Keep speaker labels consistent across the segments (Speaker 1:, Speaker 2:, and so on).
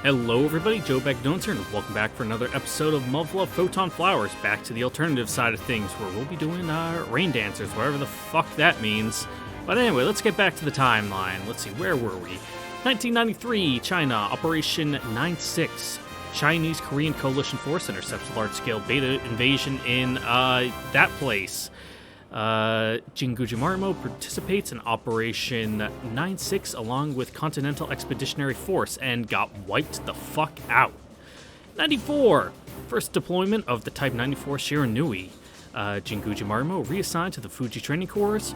Speaker 1: Hello everybody, Joe Bagdones here, and welcome back for another episode of MUV Photonflowers, back to the alternative side of things, where we'll be doing rain dancers, whatever the fuck that means. But anyway, let's get back to the timeline. Let's see, where were we? 1993, China, Operation 9/6. Chinese-Korean coalition force intercepts large-scale beta invasion in that place. Jingujimarimo participates in Operation 9/6 along with Continental Expeditionary Force and got wiped the fuck out. 94. First deployment of the Type 94 Shiranui. Jingujimarimo reassigned to the Fuji Training Corps,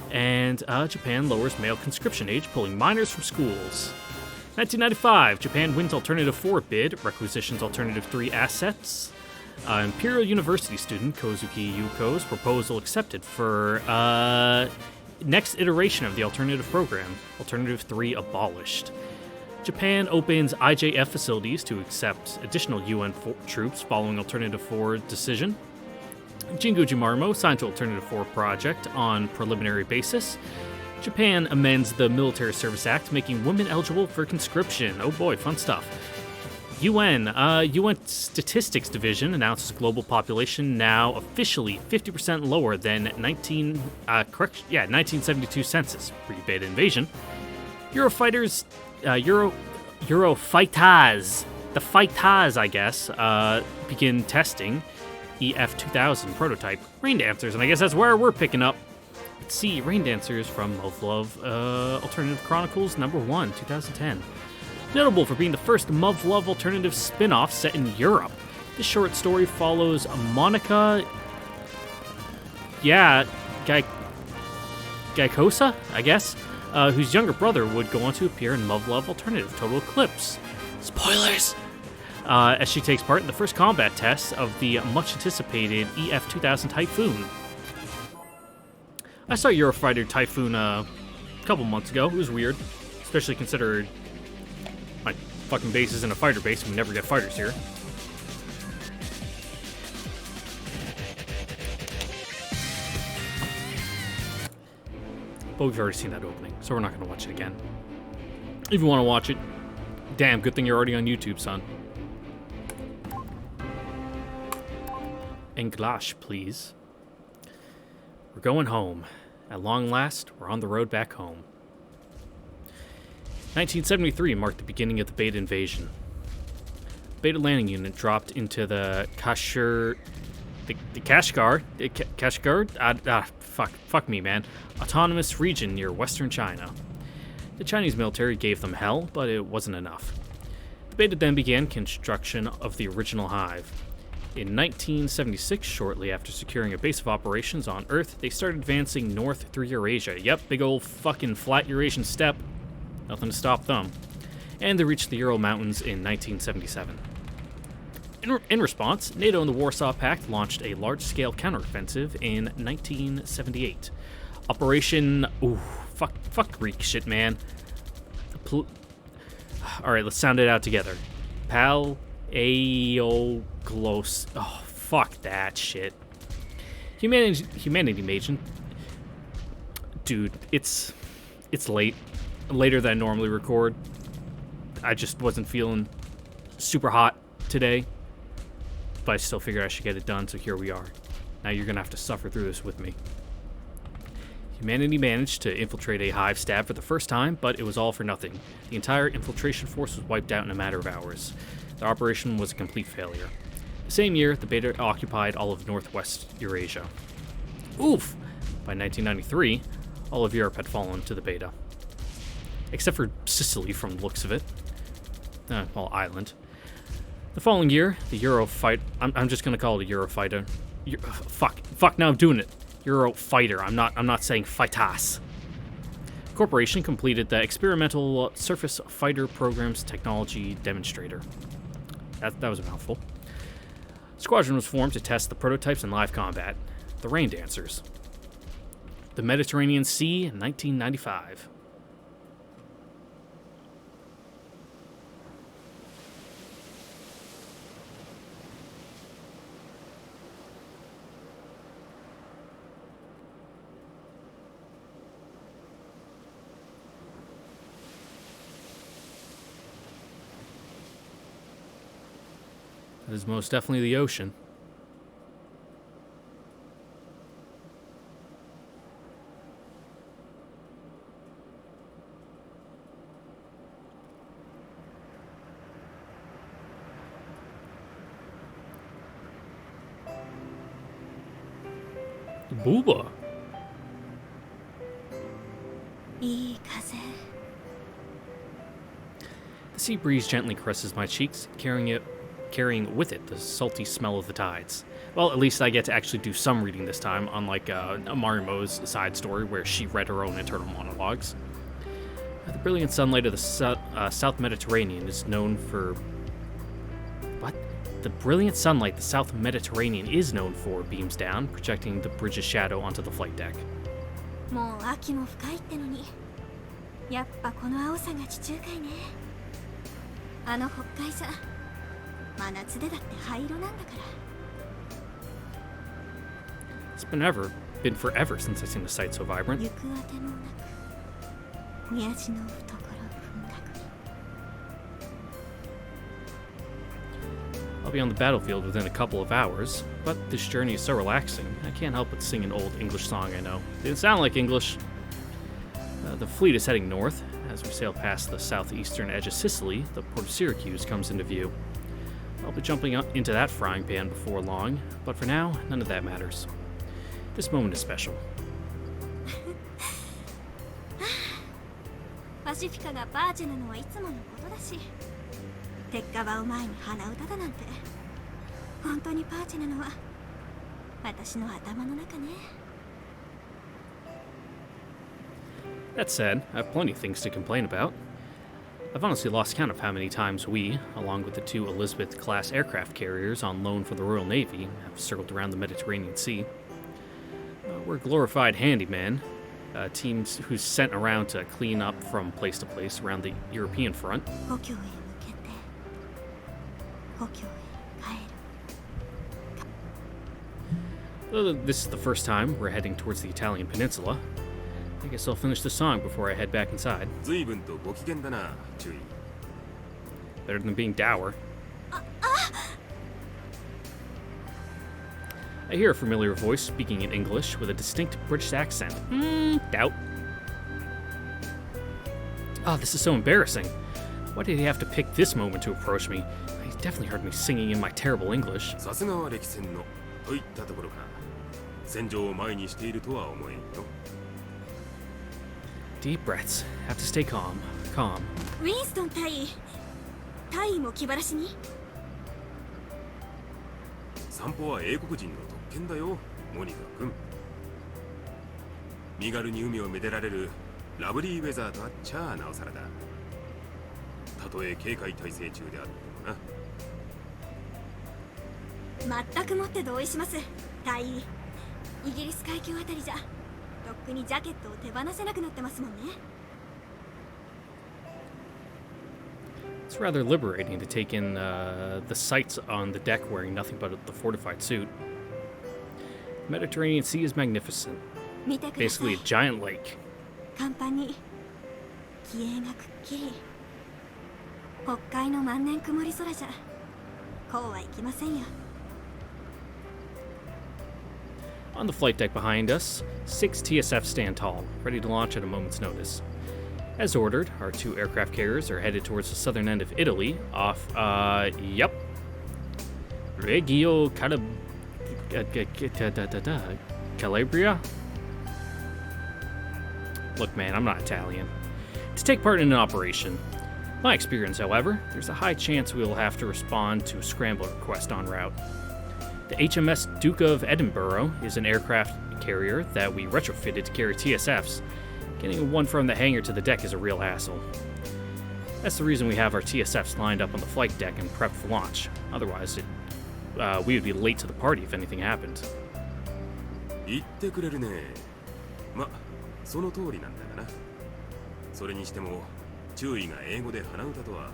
Speaker 1: and Japan lowers male conscription age, pulling minors from schools. 1995. Japan wins Alternative 4 bid, requisitions Alternative 3 assets. Imperial University student Kozuki Yuko's proposal accepted for next iteration of the alternative program, Alternative 3 abolished. Japan opens IJF facilities to accept additional UN troops following Alternative 4 decision. Jingujimarimo signed to Alternative 4 project on preliminary basis. Japan amends the Military Service Act, making women eligible for conscription. Oh boy, fun stuff. UN Statistics Division announces global population now officially 50% lower than 1972 census, pre-beta invasion. Eurofighters, Eurofighters, the Fighters, I guess, begin testing EF-2000 prototype rain dancers, and I guess that's where we're picking up. Let's see, rain dancers from Love, Alternative Chronicles #1, 2010. Notable for being the first MUV alternative spin-off set in Europe. This short story follows Monica Gaicosa, I guess, whose younger brother would go on to appear in MUV Alternative Total Eclipse. Spoilers! As she takes part in the first combat tests of the much-anticipated EF-2000 Typhoon. I saw Eurofighter Typhoon a couple months ago. It was weird, especially considered my fucking base is in a fighter base, and we never get fighters here. But we've already seen that opening, so we're not going to watch it again. If you want to watch it, damn, good thing you're already on YouTube, son. English, please. We're going home. At long last, we're on the road back home. 1973 marked the beginning of the beta invasion. Beta landing unit dropped into the Kashgar, fuck me, man, autonomous region near western China. The Chinese military gave them hell, but it wasn't enough. The beta then began construction of the original hive. In 1976, shortly after securing a base of operations on Earth, they started advancing north through Eurasia. Yep, big old fucking flat Eurasian steppe. Nothing to stop them. And they reached the Ural Mountains in 1977. In response, NATO and the Warsaw Pact launched a large-scale counteroffensive in 1978. Operation... Ooh, fuck Greek shit, man. Alright, let's sound it out together. Pal-Aeoglos... Oh, fuck that shit. Humanity Magen. Dude, it's late. Later than I normally record. I just wasn't feeling super hot today, but I still figured I should get it done, so here we are. Now you're gonna have to suffer through this with me. Humanity managed to infiltrate a hive stab for the first time, but it was all for nothing. The entire infiltration force was wiped out in a matter of hours. The operation was a complete failure. The same year, the beta occupied all of northwest Eurasia. Oof! By 1993, all of Europe had fallen to the beta. Except for Sicily, from the looks of it. Well, island. The following year, the Eurofighter... I'm just gonna call it a Eurofighter. Fuck, now I'm doing it. Eurofighter. I'm not saying FITAS. Corporation completed the experimental surface fighter program's technology demonstrator. That was a mouthful. Squadron was formed to test the prototypes in live combat. The Rain Dancers. The Mediterranean Sea in 1995. It is most definitely the ocean. Booba.
Speaker 2: いい風。
Speaker 1: The sea breeze gently caresses my cheeks, carrying with it the salty smell of the tides. Well, at least I get to actually do some reading this time, unlike Marimo's side story where she read her own internal monologues. The brilliant sunlight of the South Mediterranean is known for... What? The brilliant sunlight the South Mediterranean is known for beams down, projecting the bridge's shadow onto the flight deck.
Speaker 2: もう秋も深いってのに、やっぱこの青さが地中海ね。あの北海じゃ真夏でだって灰色なんだから。
Speaker 1: It's been forever since I've seen a sight so vibrant.
Speaker 2: 行くあてもなく、親父の懐風格に。
Speaker 1: I'll be on the battlefield within a couple of hours, but this journey is so relaxing, I can't help but sing an old English song I know. Didn't sound like English. The fleet is heading north. As we sail past the southeastern edge of Sicily, the port of Syracuse comes into view. I'll be jumping up into that frying pan before long, but for now, none of that matters. This moment is special.
Speaker 2: パシフィカがパーチェなのはいつものことだし、鉄火場を前に鼻歌だなんて、本当にパーチェなのは私の頭の中ね。
Speaker 1: That said, I have plenty of things to complain about. I've honestly lost count of how many times we, along with the 2 Elizabeth-class aircraft carriers on loan for the Royal Navy, have circled around the Mediterranean Sea. We're glorified handymen, teams who's sent around to clean up from place to place around the European front.
Speaker 2: 故郷へ向けて、故郷へ帰る。
Speaker 1: Though this is the first time we're heading towards the Italian peninsula, I guess I'll finish the song before I head back inside.
Speaker 3: 随分とご機嫌だな、注意。
Speaker 1: Better than being dour. I hear a familiar voice speaking in English with a distinct British accent. Doubt. Oh, this is so embarrassing. Why did he have to pick this moment to approach me? He definitely heard me singing in my terrible English.
Speaker 3: さすがは歴戦のといったところか。戦場を前にしているとは思えんよ。
Speaker 1: Deep breaths. Have to stay calm. Calm.
Speaker 2: ウィンストン大尉も気晴らしに。
Speaker 3: 散歩は英国人の特権だよ、モニカ君。身軽に海をめでられるラブリーウェザーとあっちゃなおさらだ。たとえ警戒態勢中であってもな。
Speaker 2: 全くもって同意します、大尉。イギリス海峡あたりじゃ、とっくにジャケットを手放せなくなってますもんね。
Speaker 1: It's rather liberating to take in the sights on the deck wearing nothing but the fortified suit. The Mediterranean Sea is magnificent.
Speaker 2: 見てくださ
Speaker 1: Basically
Speaker 2: い
Speaker 1: a。giant lake.
Speaker 2: 甲板に気鋭がくっきり。北海の万年曇り空じゃこうはいきませんよ。
Speaker 1: On the flight deck behind us, 6 TSFs stand tall, ready to launch at a moment's notice. As ordered, our 2 aircraft carriers are headed towards the southern end of Italy, off, Reggio Calabria? Look, man, I'm not Italian. To take part in an operation. My experience, however, there's a high chance we will have to respond to a scrambler request en route. The HMS Duke of Edinburgh is an aircraft carrier that we retrofitted to carry TSFs. Getting one from the hangar to the deck is a real hassle. That's the reason we have our TSFs lined up on the flight deck and prepped for launch. Otherwise, we would be late to the party if anything happened.
Speaker 3: 言ってくれるね。ま、その通りなんだがな。それにしても、注意が英語で鼻歌とは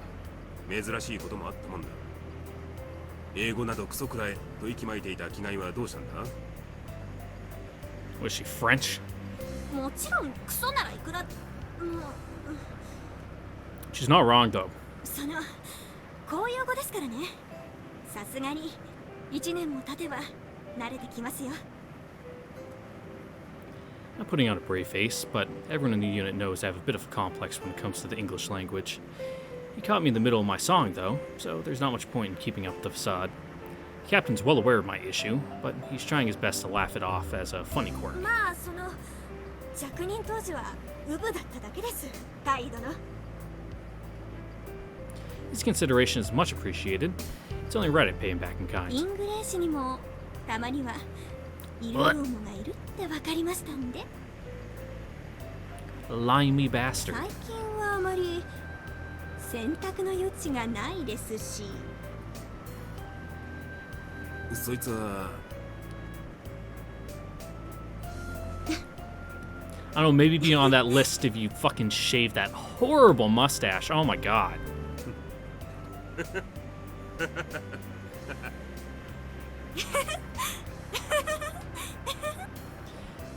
Speaker 3: 珍しいこともあったもんだ。英語などクソくらえと息巻いていた気概はどうしたんだ？
Speaker 1: Was she French?
Speaker 2: もちろんクソならいくらもう
Speaker 1: She's not wrong, though.
Speaker 2: その公用語ですからね。さすがに1年も経てば慣れてきますよ。
Speaker 1: I'm putting on a brave face, but everyone in the unit knows I have a bit of a complex when it comes to the English language. He caught me in the middle of my song, though, so there's not much point in keeping up the facade. The captain's well aware of my issue, but he's trying his best to laugh it off as a funny quirk.
Speaker 2: まあその着任当時はウブだっただけです、カイ殿。
Speaker 1: His consideration is much appreciated. It's only right I pay him back in
Speaker 2: イ
Speaker 1: kind.
Speaker 2: ングレーシにもたまにはいる王もがいるって分かりましたんで。
Speaker 1: Limey bastard.
Speaker 2: 最近はあまり選択の余地がないですし。
Speaker 3: そいつは
Speaker 1: I don't know, maybe be on that list if you fucking shave that horrible mustache. Oh my god.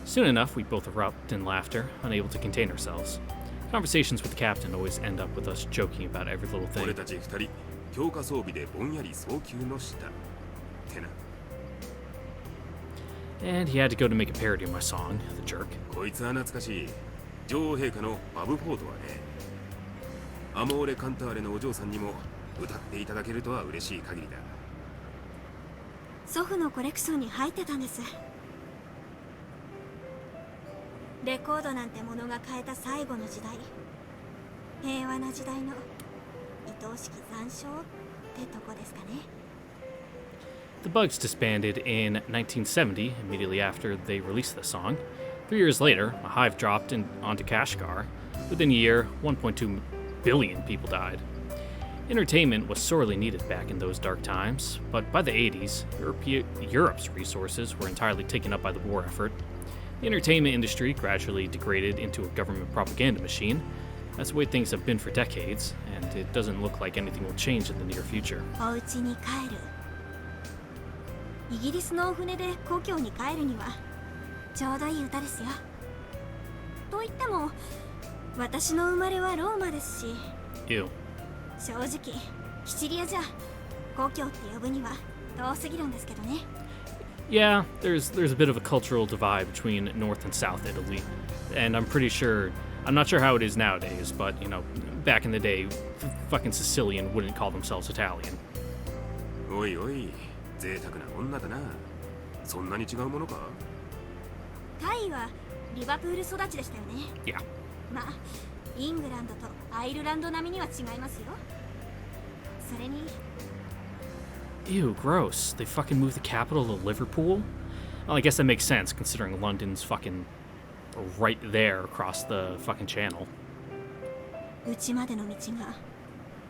Speaker 1: Soon enough, we both erupt in laughter, unable to contain ourselves. Conversations with the captain always end up with us joking about every little
Speaker 3: 俺
Speaker 1: thing.
Speaker 3: たち二人強化装備でぼんやり早急の下ってな。
Speaker 1: And he had to go to make a parody of my song, the jerk.
Speaker 3: こいつは懐かしい女王陛下のバブフォートはね、アモーレ・カンターレのお嬢さんにも歌っていただけるとは嬉しい限りだ。
Speaker 2: 祖父のコレクションに入ってたんです。レコードなんてものが変えた最後の時代、平和な時代の愛おしき残照ってとこですかね。
Speaker 1: The Bugs disbanded in 1970, immediately after they released the song. 3 years later, a hive dropped onto Kashgar. Within a year, 1.2 billion people died. Entertainment was sorely needed back in those dark times, but by the 80s, Europe's resources were entirely taken up by the war effort. The entertainment industry gradually degraded into a government propaganda machine. That's the way things have been for decades, and it doesn't look like anything will change in the near future.
Speaker 2: お家に帰る。イギリスのお船で故郷に帰るにはちょうどいい歌ですよ。と言っても私の生まれはローマですし、
Speaker 1: Ew.
Speaker 2: 正直シチリアじゃ故郷って呼ぶには遠すぎるんですけどね。
Speaker 1: Yeah, there's a bit of a cultural divide between North and South Italy, and I'm not sure how it is nowadays, but you know, back in the day, fucking Sicilian wouldn't call themselves Italian.
Speaker 3: おいおい、贅沢な女だな。そんなに違うものか。
Speaker 2: カイはリバプール育ちでしたよね。
Speaker 1: Yeah.
Speaker 2: まあイングランドとアイルランド並みには違いますよ。それに
Speaker 1: Ew, gross. They fucking moved the capital to Liverpool? Well, I guess that makes sense, considering London's fucking right there across the fucking channel.
Speaker 2: うちまでの道が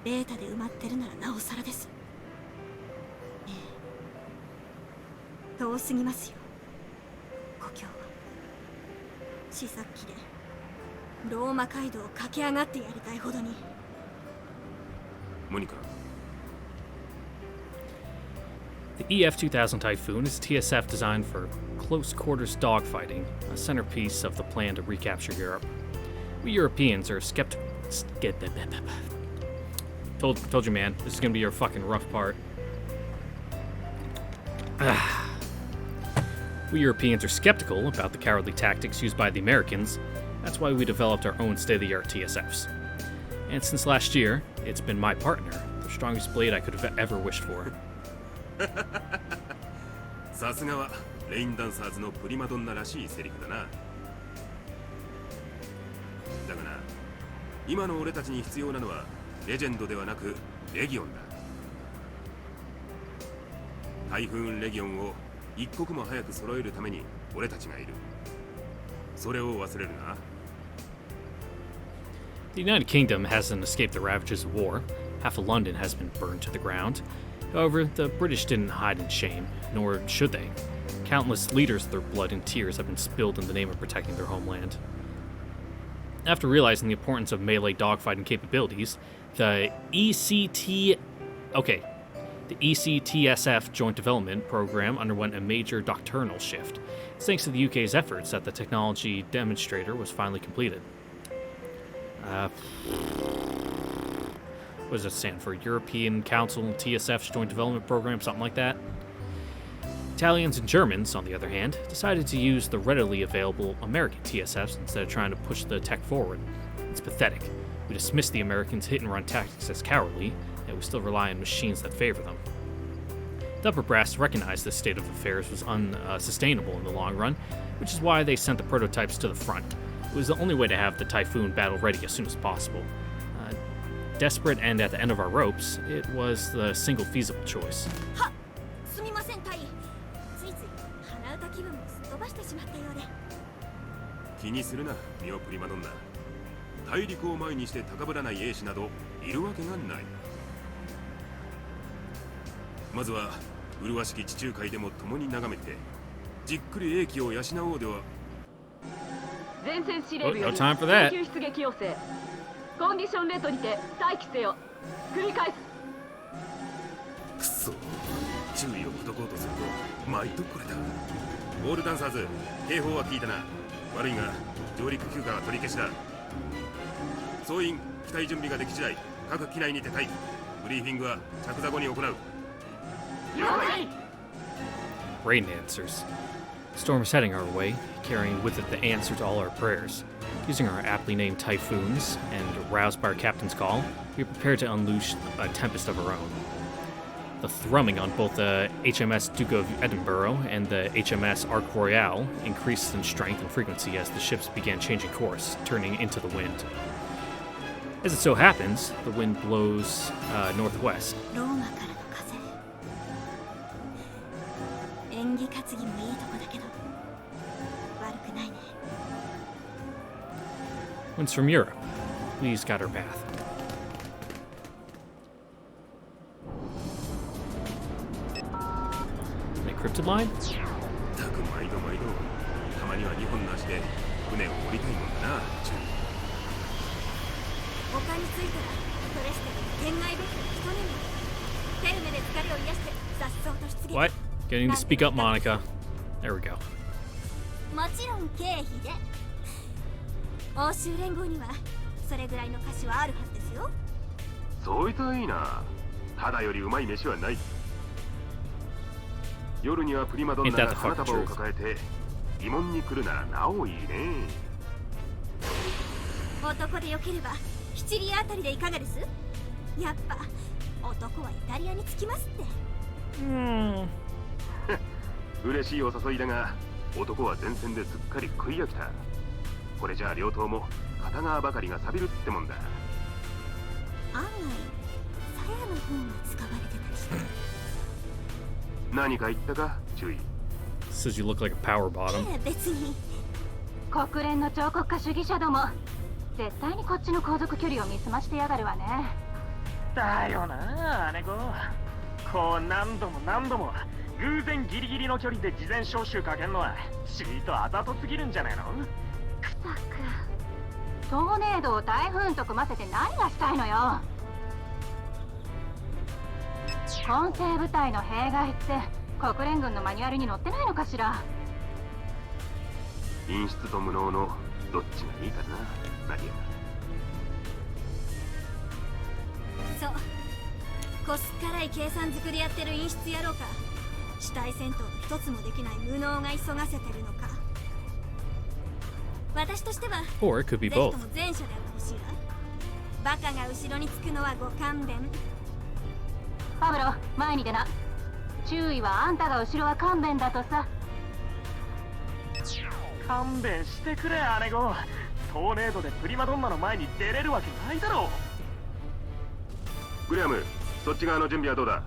Speaker 2: ベータで埋まってるならなおさらです。ええ、遠すぎますよ、故郷は。試作機でローマ街道を駆け上がってやりたいほどに。
Speaker 3: モニカ。
Speaker 1: The EF-2000 Typhoon is a TSF designed for close quarters dogfighting, a centerpiece of the plan to recapture Europe. We Europeans are skeptical. Told you, man, this is gonna be your fucking rough part. We Europeans are skeptical about the cowardly tactics used by the Americans. That's why we developed our own state-of-the-art TSFs. And since last year, it's been my partner, the strongest blade I could have ever wished for.
Speaker 3: さすがはレインダンサーズのプリマドンナらしいセリフだな。だがな、今の俺たちに必要なのはレジェンドではなくレギオンだ。タイフーンレギオンを一刻も早く揃えるために俺たちがいる。それを忘れるな。
Speaker 1: The United Kingdom hasn't escaped the ravages of war. Half of London has been burned to the ground. However, the British didn't hide in shame, nor should they. Countless liters of their blood and tears have been spilled in the name of protecting their homeland. After realizing the importance of melee dogfighting capabilities, the ECTSF Joint Development Program underwent a major doctrinal shift. It's thanks to the UK's efforts that the technology demonstrator was finally completed. what does that stand for? European Council TSF's Joint Development Program, something like that. Italians and Germans, on the other hand, decided to use the readily available American TSFs instead of trying to push the tech forward. It's pathetic. We dismiss the Americans' hit-and-run tactics as cowardly, and we still rely on machines that favor them. The upper brass recognized this state of affairs was unsustainable in the long run, which is why they sent the prototypes to the front. It was the only way to have the Typhoon battle ready as soon as possible. Desperate and at the end of our ropes, it was the single feasible choice.
Speaker 2: はっすみません隊員ついつい鼻歌気分もすっ飛ばしてしまったようで
Speaker 3: 気にするなミオプリマドンナ。大陸を前にして高ぶらない英士などいるわけがない。まずは麗しき地中海でも共に眺めてじっくり英気を養おうでは。
Speaker 4: 前線司令部より
Speaker 1: No time for that.
Speaker 4: 緊急出撃要請。コンディションレッドにて待機せよ。繰り返す。
Speaker 3: くそ、注意を解こうとすると毎度これだ。ボールダンサーズ、警報は聞いたな。悪いが上陸休暇は取り消しだ。総員機体準備ができ次第各機内にて待機。ブリーフィングは着座後に行う。
Speaker 4: 了解。
Speaker 1: Rain answers. The storm is heading our way, carrying with it the answer to all our prayers. Using our aptly named Typhoons, and roused by our captain's call, we are prepared to unleash a tempest of our own. The thrumming on both the HMS Duke of Edinburgh and the HMS Arc Royale increased in strength and frequency as the ships began changing course, turning into the wind. As it so happens, the wind blows northwest.
Speaker 2: ローマからの風演技担ぎもいいとこだけど悪くないね
Speaker 1: Winds from Europe. Please got our path. Any cryptid line?
Speaker 3: たく毎度毎度。たまには2本の足で船を降りたいもんだな。
Speaker 2: 丘に着いたらプレステルの県外ベッド一眠りヘルメで疲れを癒して雑草と出撃
Speaker 1: What? Getting to speak up, Monica. There we go.
Speaker 2: もちろん経費で欧州連合にはそれぐらいの歌詞はあるはずですよ
Speaker 3: そういったいいな。肌よりうまい飯はない。夜にはプリマドンナが花束を抱えて疑問に来るならなおいいね。
Speaker 2: 男でよければシチリアあたりでいかがですやっぱ男はイタリアに着きますって
Speaker 3: 嬉しいお誘いだが男は前線ですっかり食い飽きた。これじゃあ両党も片側ばかりが錆びるってもんだ。
Speaker 2: 案外鞘の方が使われてたりして
Speaker 3: 何か言ったか注意。
Speaker 1: Says you look like a power bottom.
Speaker 2: 別に
Speaker 4: 国連の彫刻家主義者ども絶対にこっちの航続距離を見すましてやがるわね。
Speaker 5: だよな姉子。こう何度も何度も偶然ギリギリの距離で事前招集かけんのはちいとあざとすぎるんじゃないの。
Speaker 4: くたくトーネードを台風と組ませて何がしたいのよ。混成部隊の弊害って国連軍のマニュアルに載ってないのかしら。
Speaker 3: 陰湿と無能のどっちがいいかなナディ
Speaker 2: そうこすっからい計算づくでやってる陰湿野郎か主体戦闘の一つもできない無能が急がせてるのか私としては
Speaker 1: Or it could be
Speaker 2: ぜひ
Speaker 1: both.
Speaker 2: とも前者であってほしいわバカが後ろにつくのはご勘弁
Speaker 4: パブロ前に出な。注意はあんたが後ろは勘弁だとさ。
Speaker 5: 勘弁してくれ姉子。トーネードでプリマドンナの前に出れるわけないだろう。
Speaker 3: グレアム、そっち側の準備はどうだ。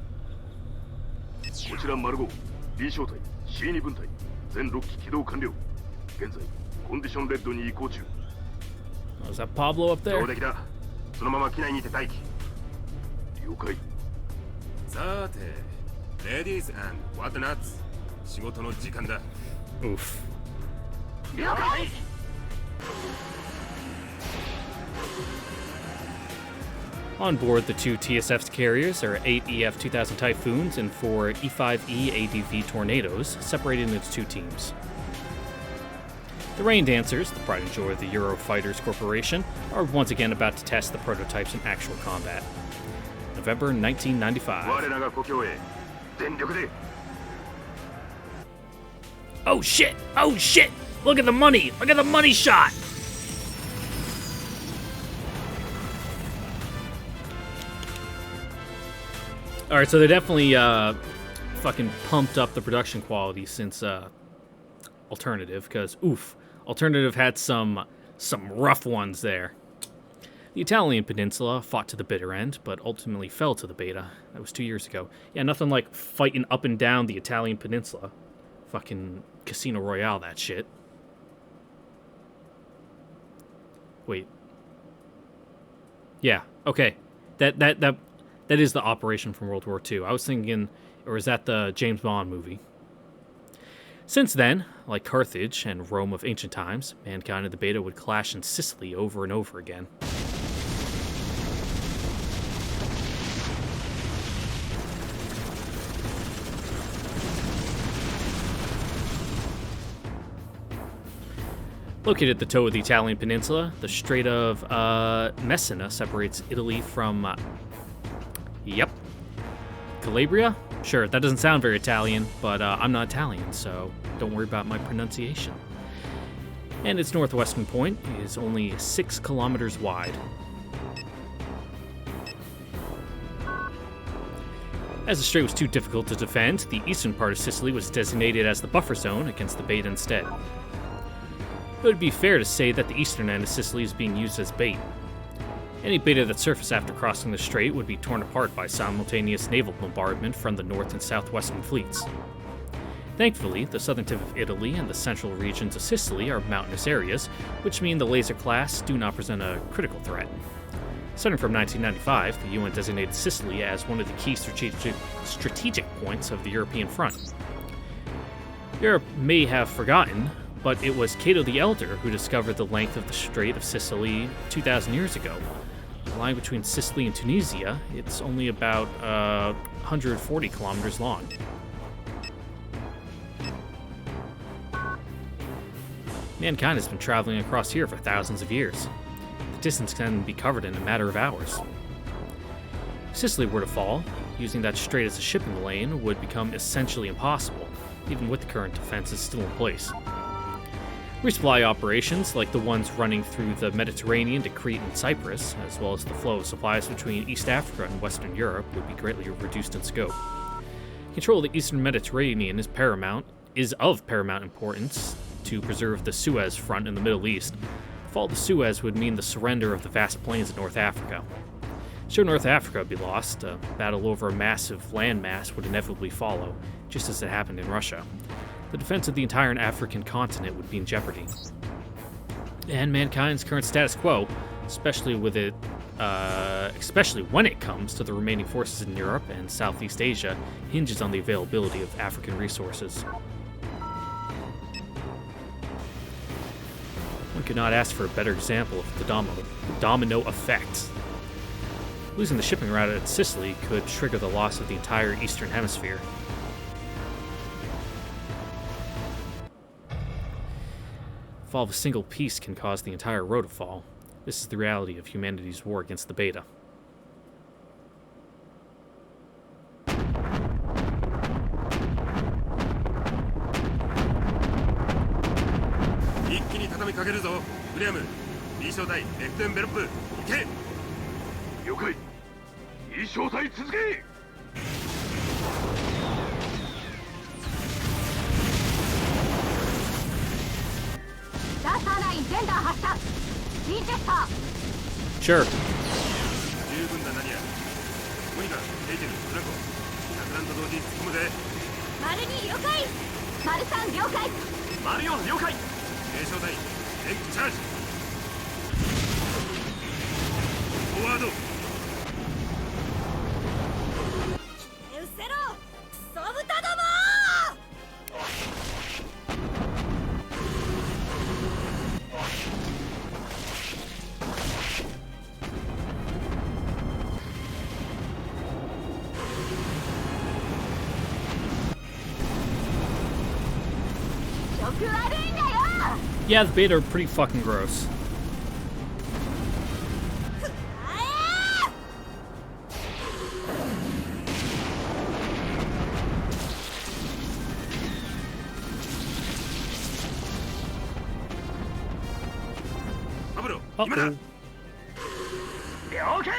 Speaker 6: こちらマルゴ B 小隊 C2 分隊全6機起動完了。現在コンディションレッドに移行中。
Speaker 1: Oh, is that Pablo up
Speaker 3: 上
Speaker 1: there?
Speaker 3: 出来だ。そのまま機内にて待機。
Speaker 6: 了解。
Speaker 3: さーて、レディース&ワットナッツ、仕事の時間だ。
Speaker 1: Oof.
Speaker 5: 了解。
Speaker 1: On board the two TSF carriers are 8 EF-2000 Typhoons and 4 E-5E ADV Tornadoes, separated into two teams. The Rain Dancers, the pride and joy of the Eurofighters Corporation, are once again about to test the prototypes in actual combat. November 1995.
Speaker 6: 我らが故郷へ全力で。
Speaker 1: Oh shit! Oh shit! Look at the money! Look at the money shot! Alright, so they definitely fucking pumped up the production quality since Alternative, because oof, Alternative had some rough ones there. The Italian peninsula fought to the bitter end, but ultimately fell to the beta. That was 2 years ago. Yeah, nothing like fighting up and down the Italian peninsula. Fucking Casino Royale, that shit. Wait. Yeah, okay. That is the operation from World War II. I was thinking, or is that the James Bond movie? Since then, like Carthage and Rome of ancient times, mankind and the beta would clash in Sicily over and over again. Located at the toe of the Italian peninsula, the Strait of Messina separates Italy from, yep, Calabria? Sure, that doesn't sound very Italian, but I'm not Italian, so don't worry about my pronunciation. And its northwestern point is only 6 kilometers wide. As the strait was too difficult to defend, the eastern part of Sicily was designated as the buffer zone against the bait instead. It would be fair to say that the eastern end of Sicily is being used as bait. Any beta that surfaced after crossing the strait would be torn apart by simultaneous naval bombardment from the north and southwestern fleets. Thankfully, the southern tip of Italy and the central regions of Sicily are mountainous areas, which mean the laser class do not present a critical threat. Starting from 1995, the UN designated Sicily as one of the key strategic points of the European front. Europe may have forgotten, but it was Cato the Elder who discovered the length of the Strait of Sicily 2,000 years ago. The line between Sicily and Tunisia, it's only about 140 kilometers long. Mankind has been traveling across here for thousands of years. The distance can be covered in a matter of hours. If Sicily were to fall, using that strait as a shipping lane would become essentially impossible, even with the current defenses still in place. Resupply operations, like the ones running through the Mediterranean to Crete and Cyprus, as well as the flow of supplies between East Africa and Western Europe, would be greatly reduced in scope. Control of the Eastern Mediterranean is of paramount importance to preserve the Suez front in the Middle East. The fall of the Suez would mean the surrender of the vast plains of North Africa. Should North Africa be lost, a battle over a massive landmass would inevitably follow, just as it happened in Russia. The defense of the entire African continent would be in jeopardy. And mankind's current status quo, especially when it comes to the remaining forces in Europe and Southeast Asia, hinges on the availability of African resources. One could not ask for a better example of the domino effect. Losing the shipping route at Sicily could trigger the loss of the entire Eastern Hemisphere. The fall of a single piece can cause the entire row to fall. This is the reality of humanity's war against the beta. Sure. Yeah, the beta are pretty fucking gross. Uh-oh.
Speaker 5: 了解。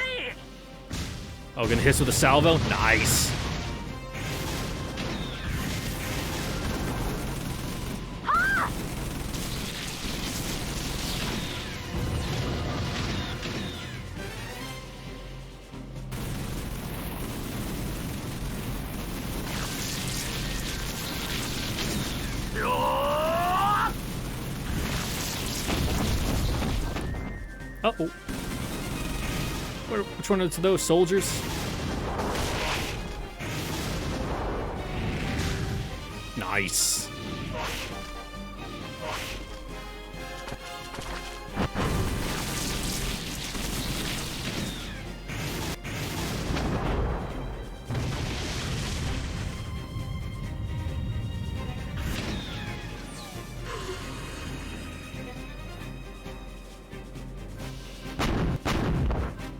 Speaker 1: Oh, gonna hit us with a salvo? Nice. Uh-oh. Which one is those soldiers? Nice.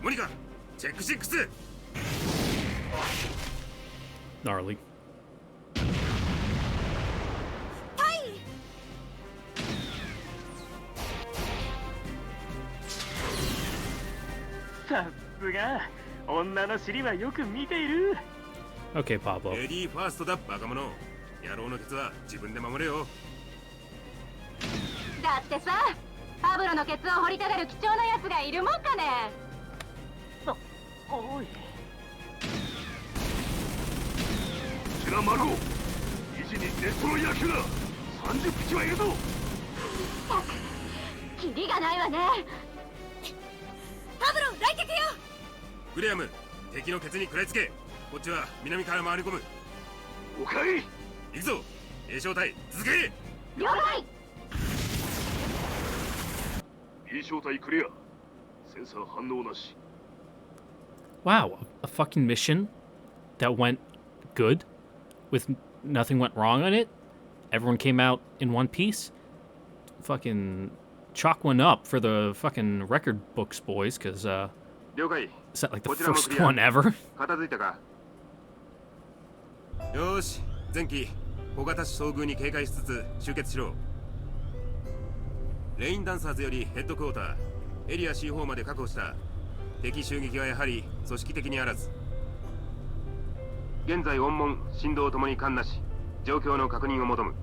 Speaker 3: Monica, check 6.
Speaker 1: Gnarly.
Speaker 5: さすが女の尻はよく見ている。
Speaker 1: Okay, Pablo.
Speaker 3: レディーファーストだバカ者。野郎のケツは自分で守れよ。
Speaker 4: だってさ、パブロのケツを掘りたがる貴重なやつがいるもんかね。
Speaker 5: おい。
Speaker 6: シナマルゴ、維持にデストロイヤー級だ。30匹はいるぞ。
Speaker 4: キリがないわね。
Speaker 2: パブロ来客よ。
Speaker 3: グレアム、敵のケツに食らいつけ。こっちは南から回り込む。
Speaker 6: 了解。
Speaker 3: 行くぞ。A 小隊続け。
Speaker 4: 了解。
Speaker 6: B 小隊クリア。センサー反応なし。
Speaker 1: Wow, a fucking mission that went good with nothing went wrong on it. Everyone came out in one piece. Fucking chalk one up for the fucking record books, boys, because
Speaker 3: 了解。
Speaker 1: is that like the
Speaker 3: こちらも
Speaker 1: first
Speaker 3: クリア。
Speaker 1: one ever?
Speaker 3: 片付いたか。よーし、前期小型種遭遇に警戒しつつ集結しろ。レインダンサーズよりヘッドクォーター、エリア C4 まで確保した。敵襲撃はやはり組織的にあらず。現在音紋、振動ともに感なし、状況の確認を求む。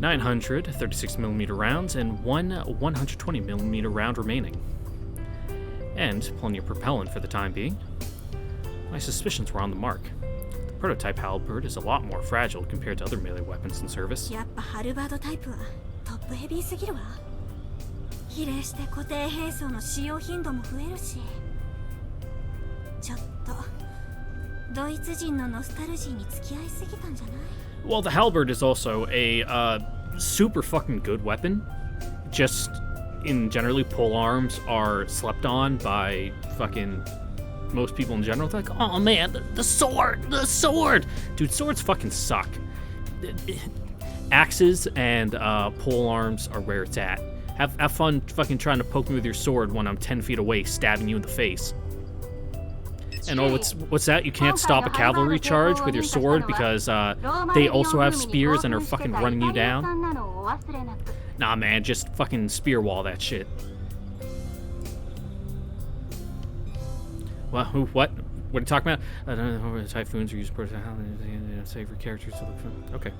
Speaker 1: 900 36mm rounds and one 120mm round remaining. And plenty of propellant for the time being. My suspicions were on the mark. The prototype halberd is a lot more fragile compared to other melee weapons in service.
Speaker 2: やっぱハルバードタイプはトップヘビーすぎるわ。比例して固定兵装の使用頻度も増えるし、ちょっとドイツ人のノスタルジーに付き合いすぎたんじゃない？
Speaker 1: Well, the halberd is also a super fucking good weapon. Just in generally, pole arms are slept on by fucking most people in general. They're like, oh man, the sword! Dude, swords fucking suck. Axes and pole arms are where it's at. Have fun fucking trying to poke me with your sword when I'm 10 feet away, stabbing you in the face. And oh, what's that? You can't stop a cavalry charge with your sword because they also have spears and are fucking running you down? Nah, man, just fucking spear wall that shit. Well, what? What are you talking about? I don't know. Typhoons are used for safer characters to look for. Okay.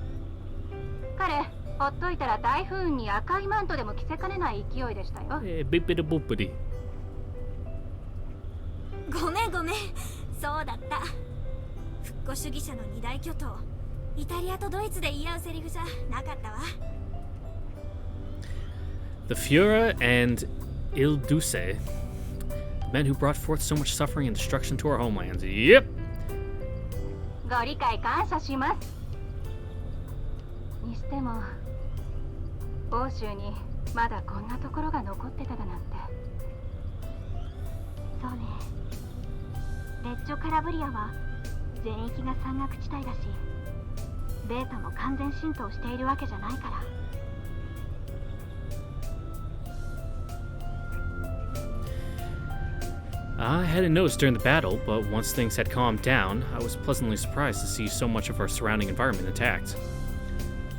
Speaker 4: 彼、ほっといたら台風に赤いマントでも着せかねない勢いでしたよ。
Speaker 1: Bippity boopity.
Speaker 2: ごめんそうだった。復古主義者の二大巨頭、イタリアとドイツで言い合うセリフじゃなかったわ。
Speaker 1: The Führer and Il Duce, men who brought forth so much suffering and destruction to our homelands. Yep.
Speaker 4: ご理解感謝します。にしても、欧州にまだこんなところが残ってただなんて。
Speaker 2: そうね。レッジョ・カラブリアは全域が山岳地帯だし、ベータも完全浸透しているわけじゃないから。
Speaker 1: I hadn't noticed during the battle, but once things had calmed down, I was pleasantly surprised to see so much of our surrounding environment intact.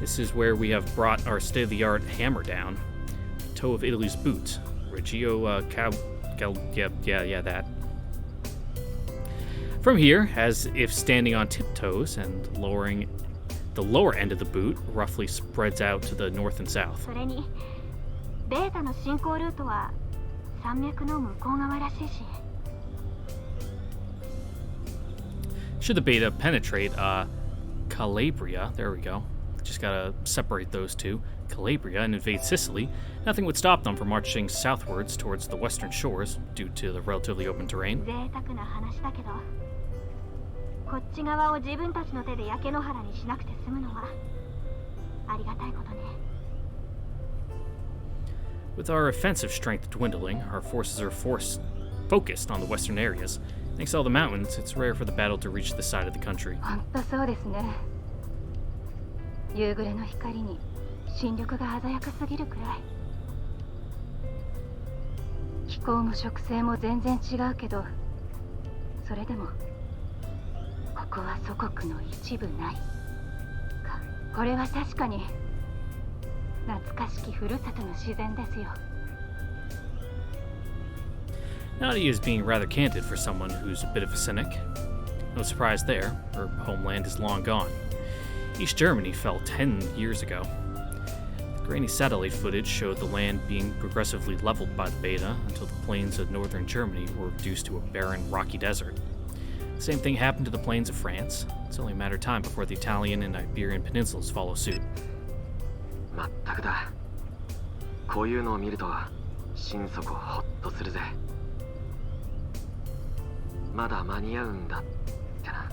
Speaker 1: This is where we have brought our state-of-the-art hammer down. Toe of Italy's boot. Reggio that. From here, as if standing on tiptoes and lowering the lower end of the boot roughly spreads out to the north and south.
Speaker 4: それにベータの進行ルートは山脈の向こう側らしいし。
Speaker 1: Should the beta penetrate Calabria, there we go. Just gotta separate those two. Calabria and invade Sicily. Nothing would stop them from marching southwards towards the western shores due to the relatively open terrain.
Speaker 4: 贅沢な話だけど、こっち側を自分たちの手で焼け野原にしなくて済むのはありがたいことね。
Speaker 1: With our offensive strength dwindling, our forces are focused on the western areas. Thanks to all the mountains, it's rare for the battle to reach this side of the country.
Speaker 4: ほんとそうですね。夕暮れの光に新緑が鮮やかすぎるくらい。気候も植生も全然違うけど、それでもここは祖国の一部ないか。これは確かに懐かしきふるさとの自然ですよ。
Speaker 1: Nadia is being rather candid for someone who's a bit of a cynic. No surprise there, her homeland is long gone. East Germany fell 10 years ago. The grainy satellite footage showed the land being progressively leveled by the beta until the plains of northern Germany were reduced to a barren, rocky desert. The same thing happened to the plains of France. It's only a matter of time before the Italian and Iberian peninsulas follow suit.
Speaker 7: まったくだ。こういうのを見ると心底ホッとするぜ。まだ間に合うんだってな。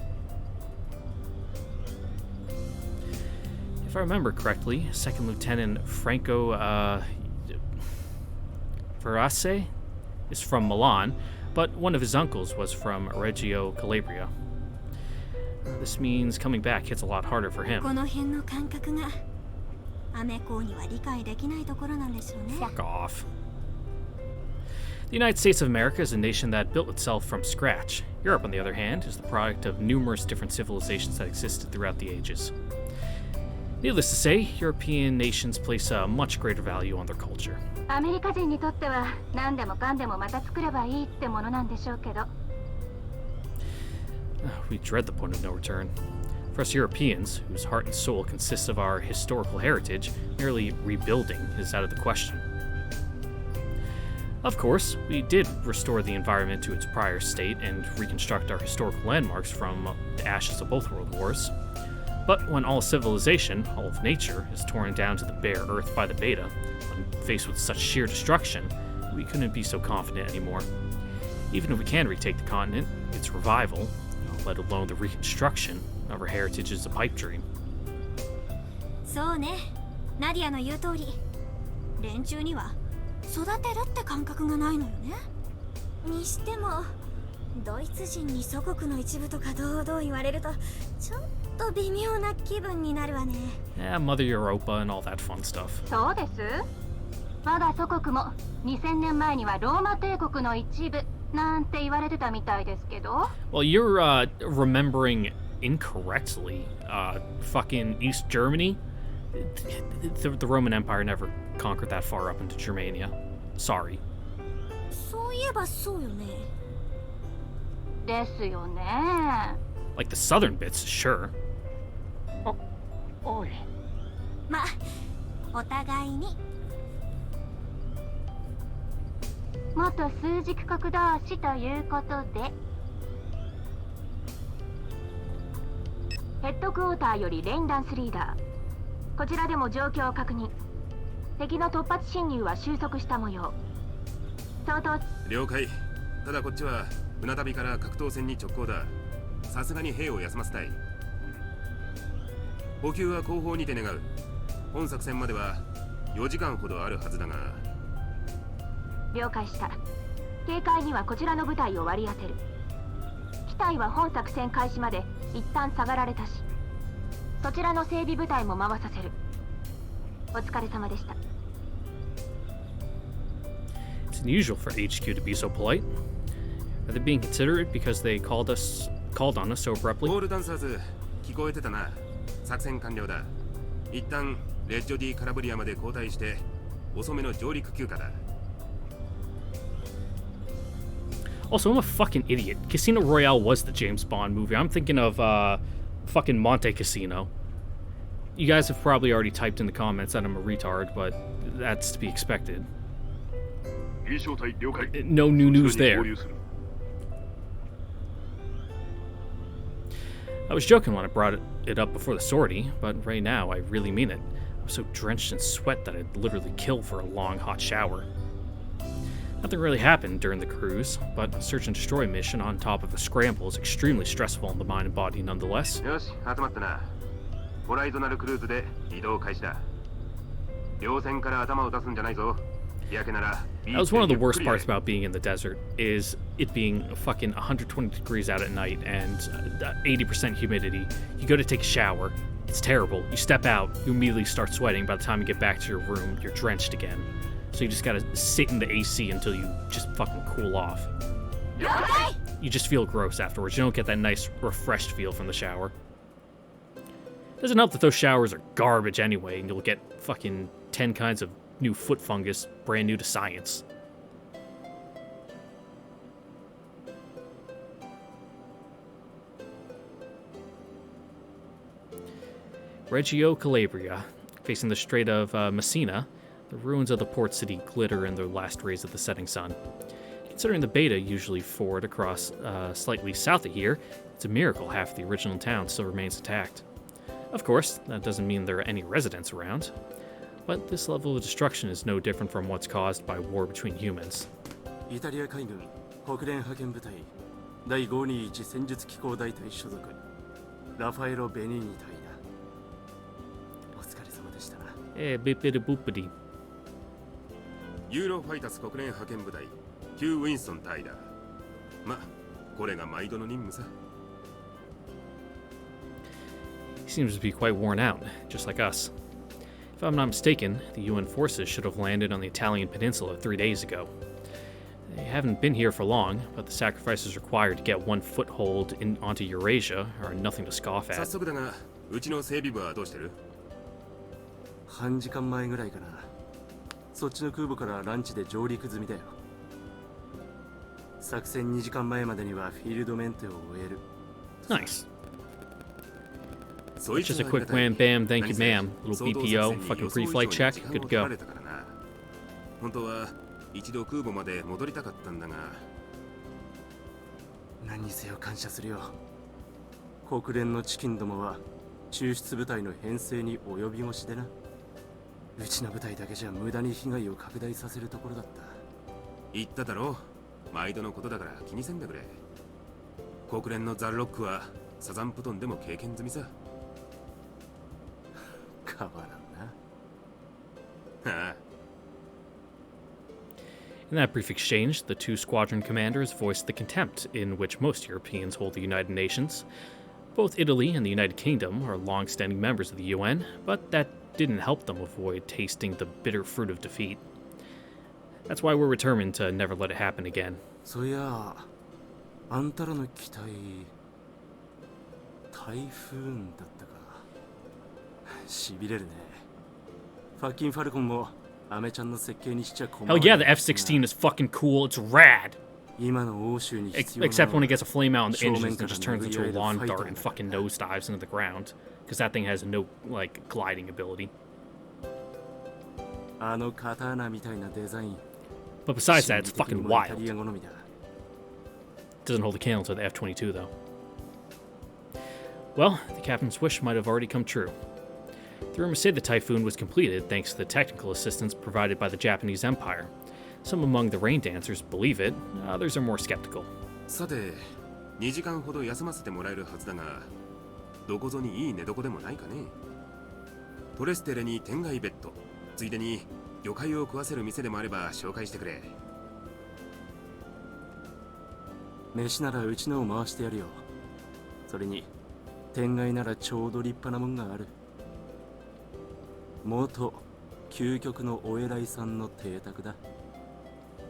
Speaker 1: If I remember correctly, Second Lieutenant Franco Verace is from Milan, but one of his uncles was from Reggio Calabria. This means coming back hits a lot harder for him.
Speaker 2: この辺の感覚がアメコには理解できないところなんでしょうね。
Speaker 1: Fuck off. The United States of America is a nation that built itself from scratch. Europe, on the other hand, is the product of numerous different civilizations that existed throughout the ages. Needless to say, European nations place a much greater value on their culture.
Speaker 4: アメリカ人にとっては何でもかんでもまた作ればいいってものなんでしょうけど。
Speaker 1: We dread the point of no return. For us Europeans, whose heart and soul consists of our historical heritage, merely rebuilding is out of the question. Of course, we did restore the environment to its prior state and reconstruct our historical landmarks from the ashes of both world wars. But when all civilization, all of nature, is torn down to the bare earth by the beta, when faced with such sheer destruction, we couldn't be so confident anymore. Even if we can retake the continent, its revival, let alone the reconstruction of our heritage is a pipe dream.
Speaker 2: そうね、ナディアの言う通り、連中には育てるって感覚がないのよね。にしてもドイツ人に祖国の一部とか堂々言われるとちょっと微妙な気分になるわね。
Speaker 1: Yeah, Mother Europa and all that fun stuff.
Speaker 4: そうです。我が祖国も2000年前にはローマ帝国の一部なんて言われてたみたいですけど。
Speaker 1: Well, you're remembering incorrectly. Fucking East Germany? The Roman Empire never conquered that far up into Germania. Sorry.
Speaker 2: そういえばそうよね。
Speaker 4: ですよね。
Speaker 1: Like the southern bits, sure.
Speaker 5: おい。
Speaker 2: ま、お互いに。
Speaker 4: 元数軸国同士ということで。ヘッドクォーターよりレインダンスリーダー。こちらでも状況を確認。敵の突発侵入は収束した模様。相当。
Speaker 3: 了解。ただこっちは船旅から格闘船に直行だ。さすがに兵を休ませたい。補給は後方にて願う。本作戦までは4時間ほどあるはずだが。
Speaker 4: 了解した。警戒にはこちらの部隊を割り当てる。機体は本作戦開始まで一旦下がられたし、そちらの整備部隊も回させる。お疲れ様でした。
Speaker 1: It's unusual for HQ to be so polite. Are they being considerate because they called on us so abruptly?
Speaker 3: ボールダンサーズ聞こえてたな。作戦完了だ。一旦レッジョ D カラブリアまで交代して遅めの上陸休暇だ。
Speaker 1: Also, I'm a fucking idiot. Casino Royale was the James Bond movie. I'm thinking of fucking Monte Casino. You guys have probably already typed in the comments that I'm a retard, but that's to be expected. No new news there. I was joking when I brought it up before the sortie, but right now I really mean it. I'm so drenched in sweat that I'd literally kill for a long hot shower. Nothing really happened during the cruise, but a search and destroy mission on top of a scramble is extremely stressful on the mind and body nonetheless.
Speaker 3: よし、集まったな。ホライゾナルクルーズで移動開始だ。稜線から頭を出すんじゃないぞ。日焼けなら。
Speaker 1: That was one of the worst parts about being in the desert, is it being fucking 120 degrees out at night and 80% humidity. You go to take a shower, it's terrible. You step out, you immediately start sweating. By the time you get back to your room, you're drenched again. So you just gotta sit in the AC until you just fucking cool off. You just feel gross afterwards. You don't get that nice, refreshed feel from the shower. Doesn't help that those showers are garbage anyway, and you'll get fucking 10 kinds of new foot fungus brand new to science. Reggio Calabria, facing the Strait of Messina, the ruins of the port city glitter in the last rays of the setting sun. Considering the beta usually forward across slightly south of here, it's a miracle half the original town still remains intact. Of course, that doesn't mean there are any residents around, but this level of destruction is no different from what's caused by war between humans.
Speaker 8: イタリア海軍国連派遣部隊第521戦術機構大隊所属ラファエロ・ベニーニ隊だ。お疲れ様でしたな。
Speaker 1: Bippity boopity.
Speaker 3: ユーロファイタス国連派遣部隊キュー・ウィンソン隊だ。ま、これが毎度の任務さ。
Speaker 1: He seems to be quite worn out, just like us. If I'm not mistaken, the UN forces should have landed on the Italian peninsula 3 days ago. They haven't been here for long, but the sacrifices required to get one foothold onto Eurasia are nothing to scoff at.
Speaker 3: 早速だが、うちの整備部はどうしてる？
Speaker 8: 半時間前ぐらいかな。そっちの空母からランチで上陸済みだよ。作戦2時間前までにはフィールドメンテを終える。
Speaker 1: Nice. Just a quick wham bam, thank you ma'am. Little BPO, fucking pre-flight check, good to go.
Speaker 3: 本当は一度空母まで戻りたかったんだが。
Speaker 8: 何にせよ感謝するよ。国連のチキンどもは抽出部隊の編成に及び腰でな。うちの部隊だけじゃ無駄に被害を拡大させるところだった。
Speaker 3: 言っただろう。毎度のことだから気にせんでくれ。国連のザ・ロックはサザンプトンでも経験済みさ。
Speaker 8: 変わらんな。
Speaker 3: はあ。
Speaker 1: In that brief exchange, the two squadron commanders voiced the contempt in which most Europeans hold the United Nations. Both Italy and the United Kingdom are long-standing members of the UN, but that didn't help them avoid tasting the bitter fruit of defeat. That's why we're determined to never let it happen again.
Speaker 8: そういや、あんたらの機体、台風だったか。しびれるね。ファッキンファルコンもアメちゃんの設計にしちゃ困る。
Speaker 1: Hell yeah, the F-16 is fucking cool. It's rad.
Speaker 8: 今の欧州に必要な
Speaker 1: Except when it gets a flame out on the engines and just turns into a lawn dart and fucking nosedives into the ground. Because that thing has no, like, gliding ability.
Speaker 8: あの刀みたいなデザイン。
Speaker 1: But besides that, it's fucking wild.
Speaker 8: イタリア好みだ。
Speaker 1: Doesn't hold a candle to the F-22, though. Well, the captain's wish might have already come true. The rumors say the Typhoon was completed thanks to the technical assistance provided by the Japanese Empire. Some among the rain dancers believe it, others are more skeptical.
Speaker 3: さて、2時間ほど休ませてもらえるはずだが、どこぞにいい寝床でもないかね。トレステレに天外ベッド、ついでに魚介を食わせる店でもあれば紹介してくれ。
Speaker 8: 飯ならうちのを回してやるよ。それに天外ならちょうど立派なもんがある。元究極のお偉いさんの邸宅だ。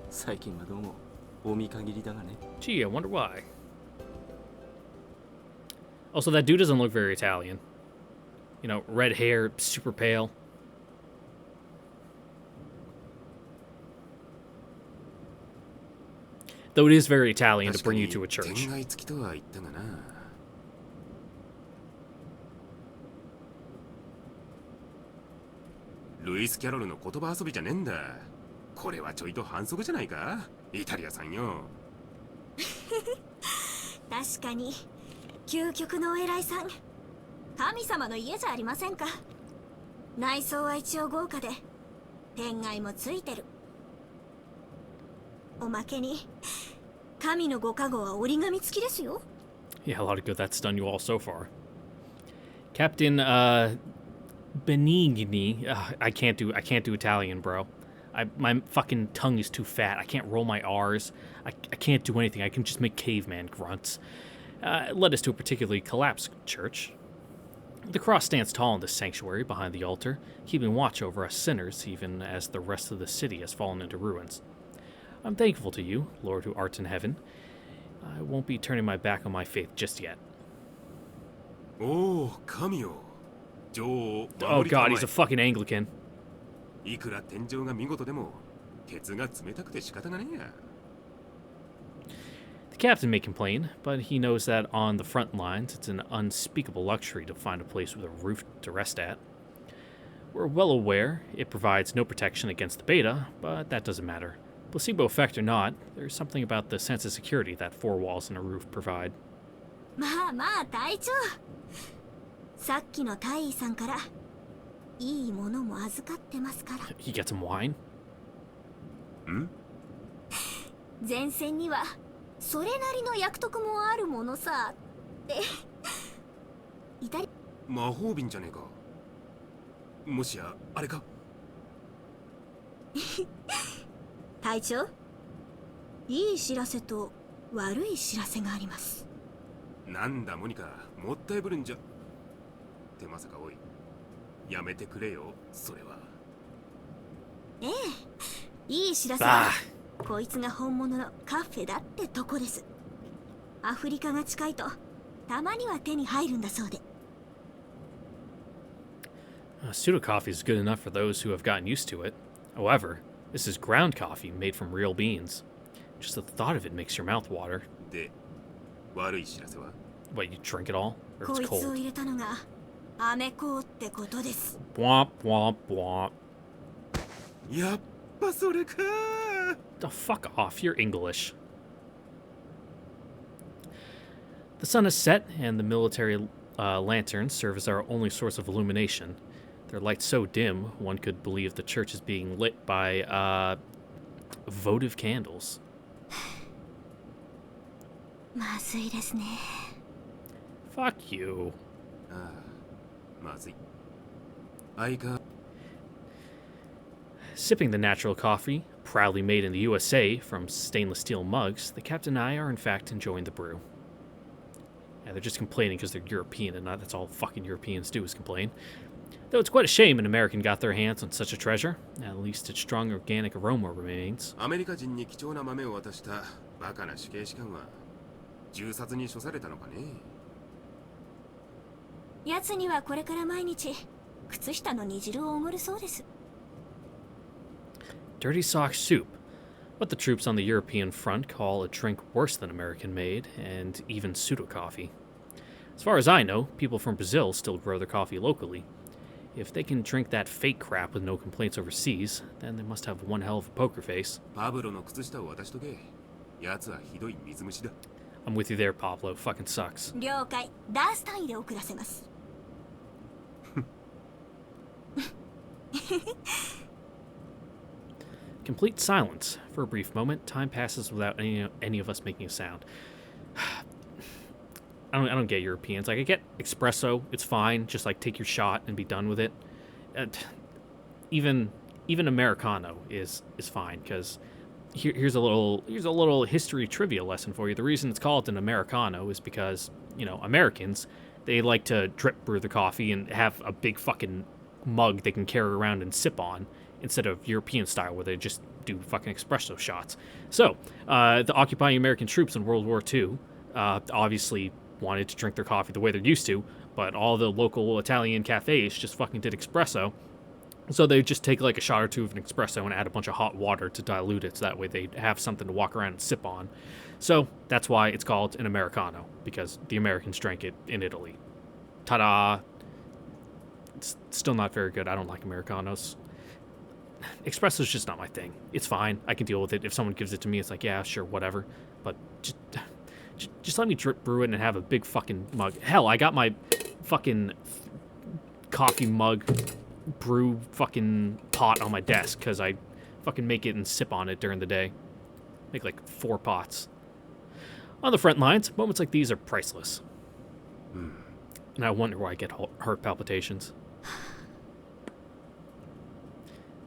Speaker 8: 最近はどうもお見限りだがね。
Speaker 1: Gee, I wonder why. Also, that dude doesn't look very Italian. You know, red hair, super pale. Though it is very Italian to bring you to a church.
Speaker 3: 天外付きとは言ったがな。ルイス・キャロルの言葉遊びじゃねえんだ。これはちょいと反則じゃないか、イタリアさんよ。
Speaker 2: 確かに究極のお偉いさん、神様の家じゃありませんか。内装は一応豪華で天外もついてる。おまけに神のご加護は折り紙付きですよ。
Speaker 1: Yeah, a lot of good that's done you all so far. Captain Benigni. I can't do Italian, bro. My fucking tongue is too fat. I can't roll my R's. I can't do anything. I can just make caveman grunts. Led us to a particularly collapsed church. The cross stands tall in this sanctuary behind the altar, keeping watch over us sinners even as the rest of the city has fallen into ruins. I'm thankful to you, Lord who art in heaven. I won't be turning my back on my faith just yet.
Speaker 3: おお、神よ。女王、
Speaker 1: Oh god, he's a fucking Anglican.
Speaker 3: いくら天井が見事でも、ケツが冷たくて仕方がねえや。
Speaker 1: The captain may complain, but he knows that on the front lines, it's an unspeakable luxury to find a place with a roof to rest at. We're well aware it provides no protection against the beta, but that doesn't matter. Placebo effect or not, there's something about the sense of security that four walls and a roof provide.
Speaker 2: まあまあ隊長、さっきの大尉さんからいいものも預かってますから。
Speaker 1: He gets some wine.
Speaker 3: ん？
Speaker 2: 前線にはそれなりの役得もあるものさってイタリ
Speaker 3: 魔法瓶じゃねえか。もしやあれか。
Speaker 2: 隊長、いい知らせと悪い知らせがあります。
Speaker 3: なんだモニカ、もったいぶるんじゃ。ってまさかおい、やめてくれよ、それは。
Speaker 2: ええ、いい知らせはこいつが本物のカフェだってとこです。アフリカが近いとたまには手に入るんだそうで。
Speaker 1: Pseudo coffee is good enough for those who have gotten used to it. However, this is ground coffee made from real beans. Just the thought of it makes your mouth water.
Speaker 3: で、悪い知らせは？
Speaker 1: What, you drink it all? Or
Speaker 2: こ
Speaker 1: it's
Speaker 2: いつを
Speaker 1: cold?
Speaker 2: 入れたのがアメコウってことです。
Speaker 1: Womp, womp, womp.
Speaker 3: やっぱそれか。
Speaker 1: The fuck off, you're English. The sun is set, and the military lanterns serve as our only source of illumination. Their light so dim, one could believe the church is being lit by, votive candles.
Speaker 2: まずいですね。
Speaker 1: Fuck you.
Speaker 3: ああ、まずい。相変わ
Speaker 1: Sipping the natural coffee, proudly made in the USA from stainless steel mugs, the captain and I are in fact enjoying the brew. Yeah, they're just complaining because they're European, and that's all fucking Europeans do is complain. Though it's quite a shame an American got their hands on such a treasure. At least its strong organic aroma remains.
Speaker 3: アメリカ人に貴重な豆を渡したバカな死刑士官は銃殺に処されたのかね。
Speaker 2: 奴にはこれから毎日靴下の煮汁をおごるそうです。
Speaker 1: Dirty sock soup. What the troops on the European front call a drink worse than American made, and even pseudo coffee. As far as I know, people from Brazil still grow their coffee locally. If they can drink that fake crap with no complaints overseas, then they must have one hell of a poker face.
Speaker 3: パブロの靴下を渡しとけ。奴はひどい水虫だ。
Speaker 1: I'm with you there, Pablo. Fucking sucks.
Speaker 2: 了解。ダース単位で送らせます。
Speaker 1: Complete silence. For a brief moment, time passes without any of us making a sound. I don't get Europeans. Like, I get espresso, it's fine. Just like take your shot and be done with it. Even Americano is fine, because here's a little history trivia lesson for you. The reason it's called an Americano is because, you know, Americans, they like to drip brew the coffee and have a big fucking mug they can carry around and sip on, instead of European style where they just do fucking espresso shots. So, the occupying American troops in World War II obviously wanted to drink their coffee the way they're used to, but all the local Italian cafes just fucking did espresso. So they just take like a shot or two of an espresso and add a bunch of hot water to dilute it, so that way they have something to walk around and sip on. So that's why it's called an Americano, because the Americans drank it in Italy. Ta-da! It's still not very good. I don't like Americanos. Espresso's just not my thing. It's fine. I can deal with it. If someone gives it to me, it's like, yeah, sure, whatever. But just let me brew it and have a big fucking mug. Hell, I got my fucking coffee mug brew fucking pot on my desk because I fucking make it and sip on it during the day. Make like 4 pots. On the front lines, moments like these are priceless. And I wonder why I get heart palpitations.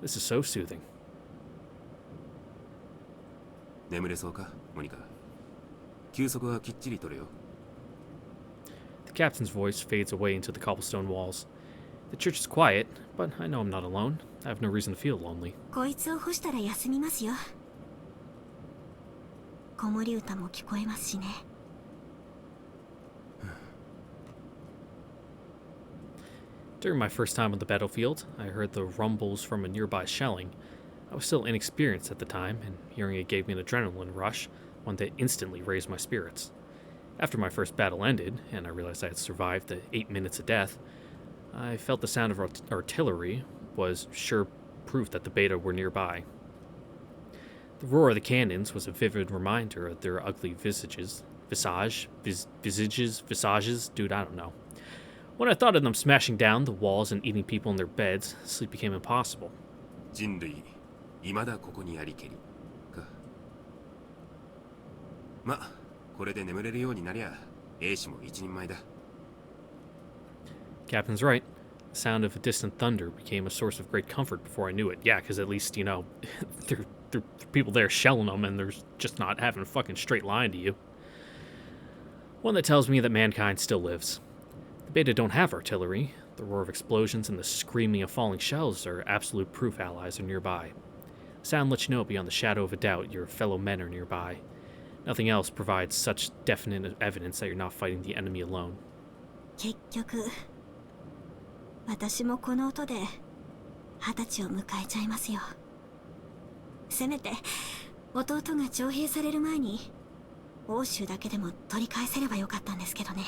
Speaker 1: This is so soothing.
Speaker 3: 眠れそうか、モニカ。休息はきっちりとれよ。
Speaker 1: The captain's voice fades away into the cobblestone walls. The church is quiet, but I know I'm not alone. I have no reason to feel lonely.
Speaker 2: こいつを干したら休みますよ。子守歌も聞こえますしね。
Speaker 1: During my first time on the battlefield, I heard the rumbles from a nearby shelling. I was still inexperienced at the time, and hearing it gave me an adrenaline rush, one that instantly raised my spirits. After my first battle ended, and I realized I had survived the 8 minutes of death, I felt the sound of artillery was sure proof that the beta were nearby. The roar of the cannons was a vivid reminder of their ugly visages. Visages? Dude, I don't know. When I thought of them smashing down the walls and eating people in their beds, sleep became impossible.
Speaker 3: 人類、未だここにありけり。か。ま、これで眠れるようになりゃ、兵士も一人前だ。
Speaker 1: Captain's right. The sound of distant thunder became a source of great comfort before I knew it. Yeah, because at least, you know, there are people there shelling them and there's just not having a fucking straight line to you. One that tells me that mankind still lives. The beta don't have artillery. The roar of explosions and the screaming of falling shells are absolute proof allies are nearby. The sound lets you know beyond the shadow of a doubt your fellow men are nearby. Nothing else provides such definite evidence that you're not fighting the enemy alone.
Speaker 2: 結局、私もこの音で20歳を迎えちゃいますよ。せめて弟が徴兵される前に欧州だけでも取り返せればよかったんですけどね。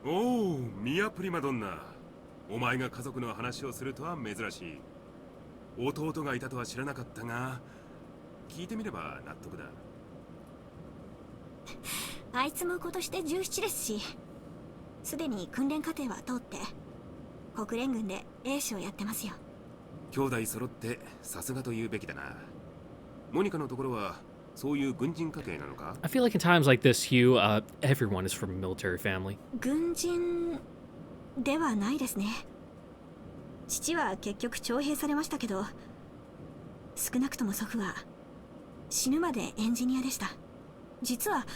Speaker 3: おお、ミアプリマドンナ。お前が家族の話をするとは珍しい。弟がいたとは知らなかったが、聞いてみれば納得だ。
Speaker 2: あいつも今年で17ですし、すでに訓練課程は通って国連軍で兵士をやってますよ。
Speaker 3: 兄弟揃ってさすがと言うべきだな。モニカのところはそういう軍人家系なのか？
Speaker 1: I feel like in times like this, Hugh, everyone is from a military family.
Speaker 2: 軍人ではないですね。父は結局徴兵されましたけど、少なくとも祖父は死ぬまでエンジニアでした。実は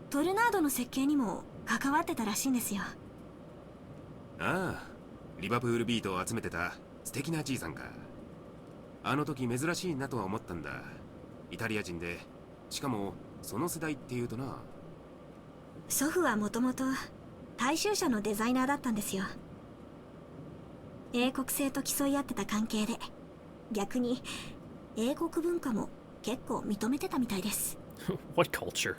Speaker 2: トルナードの設計にも関わってたらしいんですよ。
Speaker 3: ああ、リバプールビートを集めてた素敵なじいさんか。あの時珍しいなとは思ったんだ。イタリア人で、しかもその世代っていうとな。
Speaker 2: 祖父はもともと大衆車のデザイナーだったんですよ。英国製と競い合ってた関係で、逆に英国文化も結構認めてたみたいです。
Speaker 1: What culture?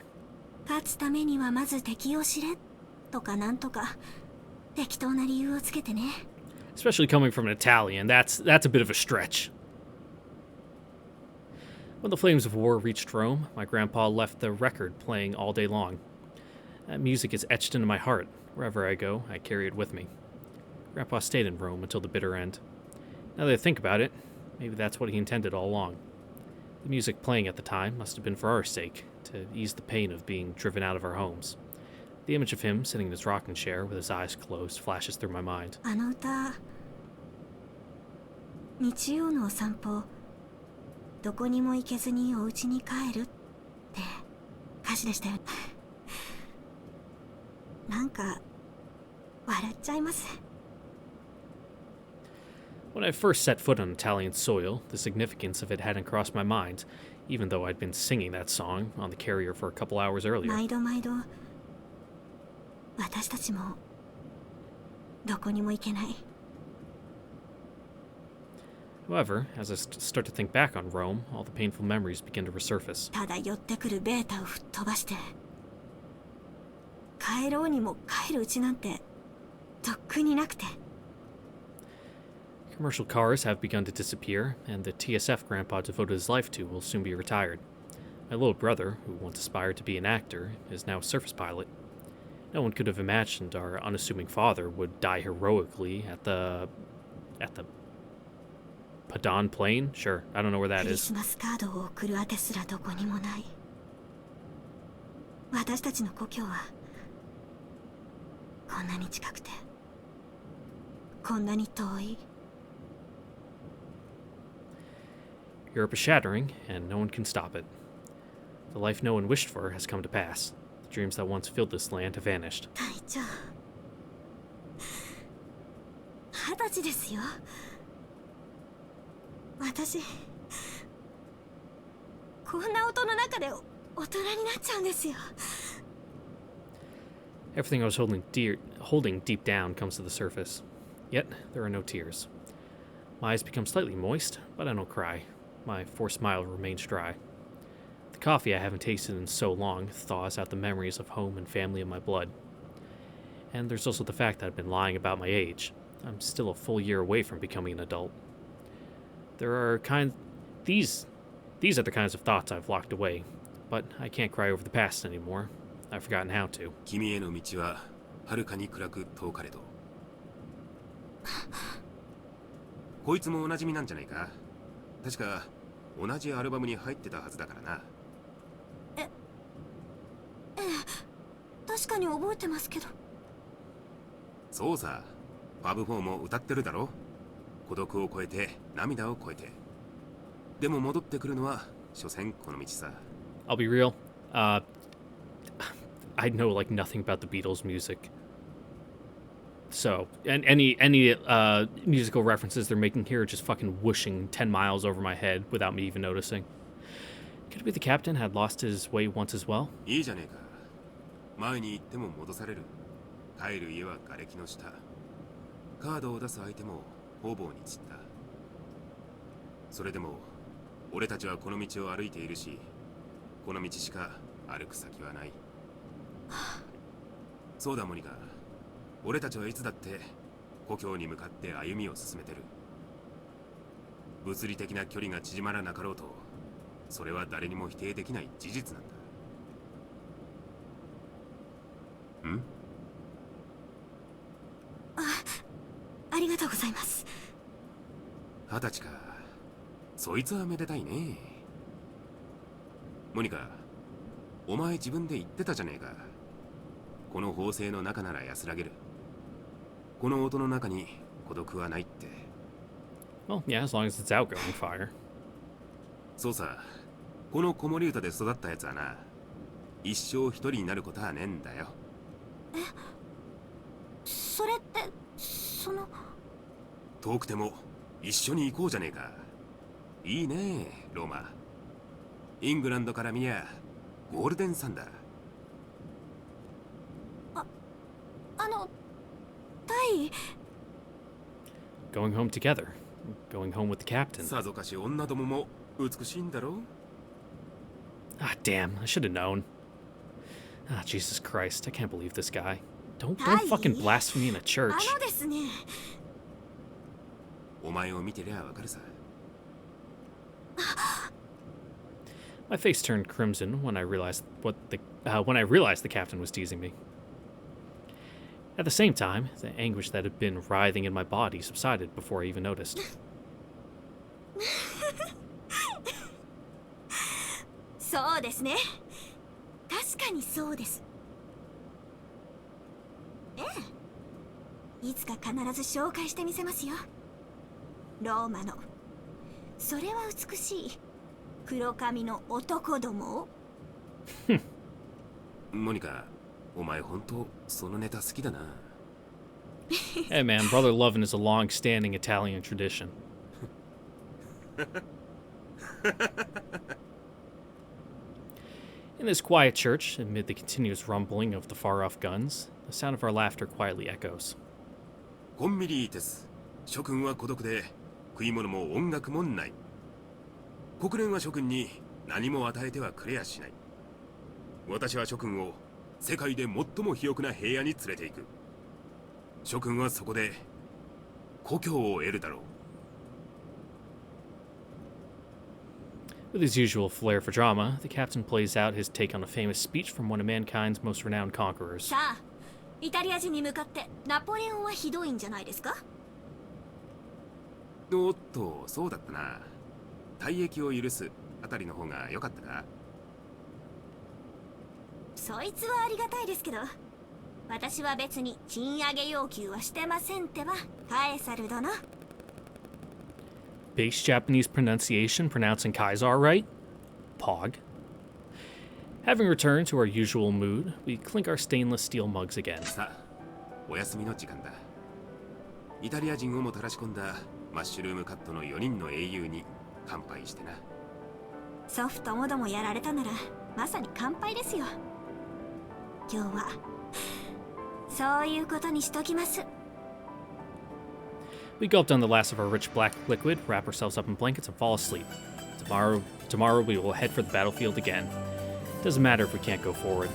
Speaker 2: 勝つためにはまず敵を知れとかなんとか適当な理由をつけてね。
Speaker 1: Especially coming from an Italian, that's a bit of a stretch. When the flames of war reached Rome, my grandpa left the record playing all day long. That music is etched into my heart. Wherever I go, I carry it with me. Grandpa stayed in Rome until the bitter end. Now that I think about it, maybe that's what he intended all along. The music playing at the time must have been for our sake, to ease the pain of being driven out of our homes. The image of him sitting in his rocking chair with his eyes closed flashes through my mind.
Speaker 2: あの歌、日曜のお散歩、どこにも行けずにお家に帰るって歌詞でしたよ。なんか笑っちゃいます。
Speaker 1: When I first set foot on Italian soil, the significance of it hadn't crossed my mind, even though I'd been singing that song on the carrier for a couple hours earlier.
Speaker 2: 毎度毎度私たちもどこにも行けない。
Speaker 1: However, as I start to think back on Rome, all the painful memories begin to resurface.
Speaker 2: ただ寄ってくるベータを吹っ飛ばして帰ろうにも帰るうちなんてとっくになくて。
Speaker 1: Commercial cars have begun to disappear, and the TSF Grandpa devoted his life to will soon be retired. My little brother, who once aspired to be an actor, is now a surface pilot. No one could have imagined our unassuming father would die heroically at the Padan Plain? Sure, I don't know where that
Speaker 2: クリ
Speaker 1: is.
Speaker 2: スマスカードを送るあてすらどこにもない。私たちの故郷はこんなに近くてこんなに遠い。
Speaker 1: Europe is shattering, and no one can stop it. The life no one wished for has come to pass. The dreams that once filled this land have vanished.
Speaker 2: 隊長、20歳ですよ。私こんな音の中で大人になっちゃうんですよ。
Speaker 1: Everything I was holding deep down comes to the surface. Yet, there are no tears. My eyes become slightly moist, but I don't cry. My forced smile remains dry. The coffee I haven't tasted in so long thaws out the memories of home and family in my blood. And there's also the fact that I've been lying about my age. I'm still a full year away from becoming an adult. These are the kinds of thoughts I've locked away, but I can't cry over the past anymore. I've forgotten how to.
Speaker 3: 君への道は遥かに暗く遠かれど。こいつもおなじみなんじゃないか。確か同じアルバムに入ってたはずだからな。
Speaker 2: ええ、確かに覚えてますけど。
Speaker 3: そうさ、ファブ4も歌ってるだろ。孤独を超えて涙を超えて。でも戻ってくるのは所詮この道さ。
Speaker 1: I'll be real. I know like nothing about the Beatles music. So, and any musical references they're making here are just fucking whooshing 10 miles over my head without me even noticing. Could it be the captain had lost his way once as well?
Speaker 3: いいじゃねえか。前に行っても戻される。帰る家は瓦礫の下。カードを出す相手も方々に散った。それでも俺たちはこの道を歩いているし、この道しか歩く先はない。そうだモニカ、俺たちはいつだって故郷に向かって歩みを進めてる。物理的な距離が縮まらなかろうと、それは誰にも否定できない事実なんだ。ん？
Speaker 2: ありがとうございます。
Speaker 3: 20歳か。そいつはめでたいね。モニカ、お前自分で言ってたじゃねえか。この砲声の中なら安らげる。この音の中に孤独はないって。
Speaker 1: Well, yeah, as long as it's outgoing fire.
Speaker 3: そうさ、この子守歌で育ったやつはな、一生一人になることはねえんだよ。
Speaker 2: え、それってその。
Speaker 3: 遠くても一緒に行こうじゃねえか。いいねローマ。イングランドから見りゃゴールデンサンダー。
Speaker 2: タイ。
Speaker 1: Going home together. Going home with the captain.
Speaker 3: さぞかし女どもも美しいんだろう。
Speaker 1: Ah, damn, I should have known. Ah, Jesus Christ, I can't believe this guy. Don't fucking blaspheme in a church.
Speaker 2: ですね。
Speaker 3: お前を見てりゃわかるさ。
Speaker 1: My face turned crimson when I realized the captain was teasing me. At the same time, the anguish that had been writhing in my body subsided before I even noticed.
Speaker 2: そうですね。確かにそうです。ええ。いつか必ず紹介してみせますよ。ローマの。それは美しい。黒髪の男ども。
Speaker 3: モニカ、お前本当そのネタ好きだな。
Speaker 1: Hey man, brother loving is a long-standing Italian tradition. In this quiet church, amid the continuous rumbling of the far-off guns, the sound of our laughter quietly echoes.
Speaker 3: コンビニです。諸君は孤独で食い物も音楽もない。国連は諸君に何も与えてはくれやしない。私は諸君を世界で最も肥沃な平野に連れて行く。諸君はそこで故郷を得るだろう。
Speaker 1: With his usual flair for drama, the captain plays out his take on a famous speech from one of mankind's most renowned conquerors.
Speaker 2: さあ、イタリア人に向かってナポレオンはひどいんじゃないですか？
Speaker 3: おっと、そうだったな。退役を許すあたりの方が良かったか？
Speaker 2: そいつはありがたいですけど、私は別に賃上げ要求はしてませんってば、カエサル殿。
Speaker 1: Base Japanese pronunciation pronouncing Kaisar right? Pog. Having returned to our usual mood, we clink our stainless steel mugs again.
Speaker 3: さあ、お休みの時間だ。イタリア人をもたらし込んだマッシュルームカットの4人の英雄に乾杯してな。
Speaker 2: 祖父ともどもやられたなら、まさに乾杯ですよ。今日はそういうことにしときます。
Speaker 1: We gulp down the last of our rich black liquid, wrap ourselves up in blankets, and fall asleep. Tomorrow we will head for the battlefield again. Doesn't matter if we can't go forward.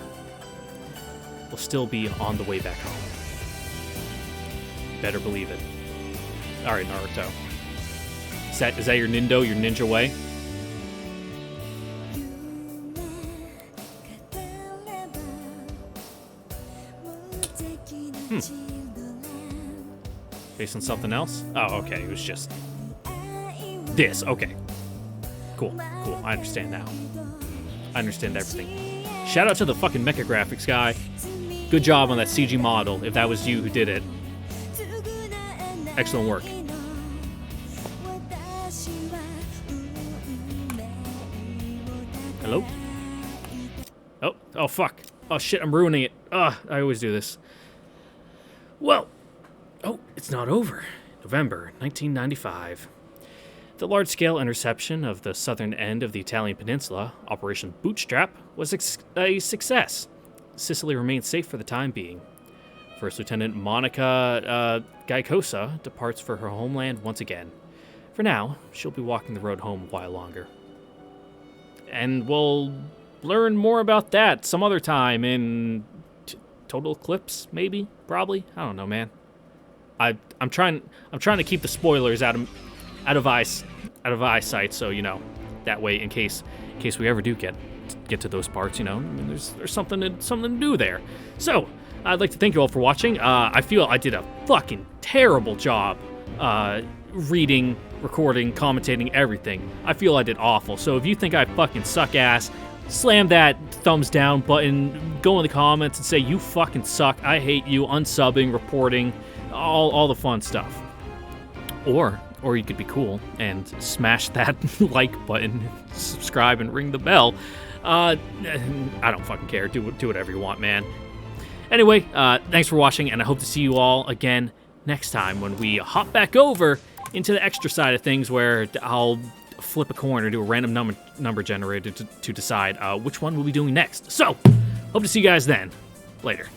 Speaker 1: We'll still be on the way back home. Better believe it. Alright, Naruto. Is that your Nindo, your ninja way? Based on something else? Oh, okay, it was just this. Okay. Cool. I understand now. I understand everything. Shout out to the fucking mecha graphics guy. Good job on that CG model, if that was you who did it. Excellent work. Hello? Oh fuck. Oh shit, I'm ruining it. I always do this. Well, it's not over. November 1995. The large-scale interception of the southern end of the Italian peninsula, Operation Bootstrap, was a success. Sicily remains safe for the time being. First Lieutenant Monica Gaicosa departs for her homeland once again. For now, she'll be walking the road home a while longer. And we'll learn more about that some other time in Total Eclipse, maybe, probably. I don't know, man. I'm trying to keep the spoilers out of eyesight, so you know, that way in case we ever do get to those parts, you know, I mean, there's something to do there. So I'd like to thank you all for watching. I feel I did a fucking terrible job reading, recording, commentating, everything. I feel I did awful. So if you think I fucking suck ass, slam that thumbs down button, go in the comments and say you fucking suck, I hate you, unsubbing, reporting, all the fun stuff. Or you could be cool and smash that like button, subscribe, and ring the bell. I don't fucking care. Do whatever you want, man. Anyway, thanks for watching, and I hope to see you all again next time when we hop back over into the extra side of things where I'll flip a coin or do a random number generator to decide which one we'll be doing next. So, hope to see you guys then. Later.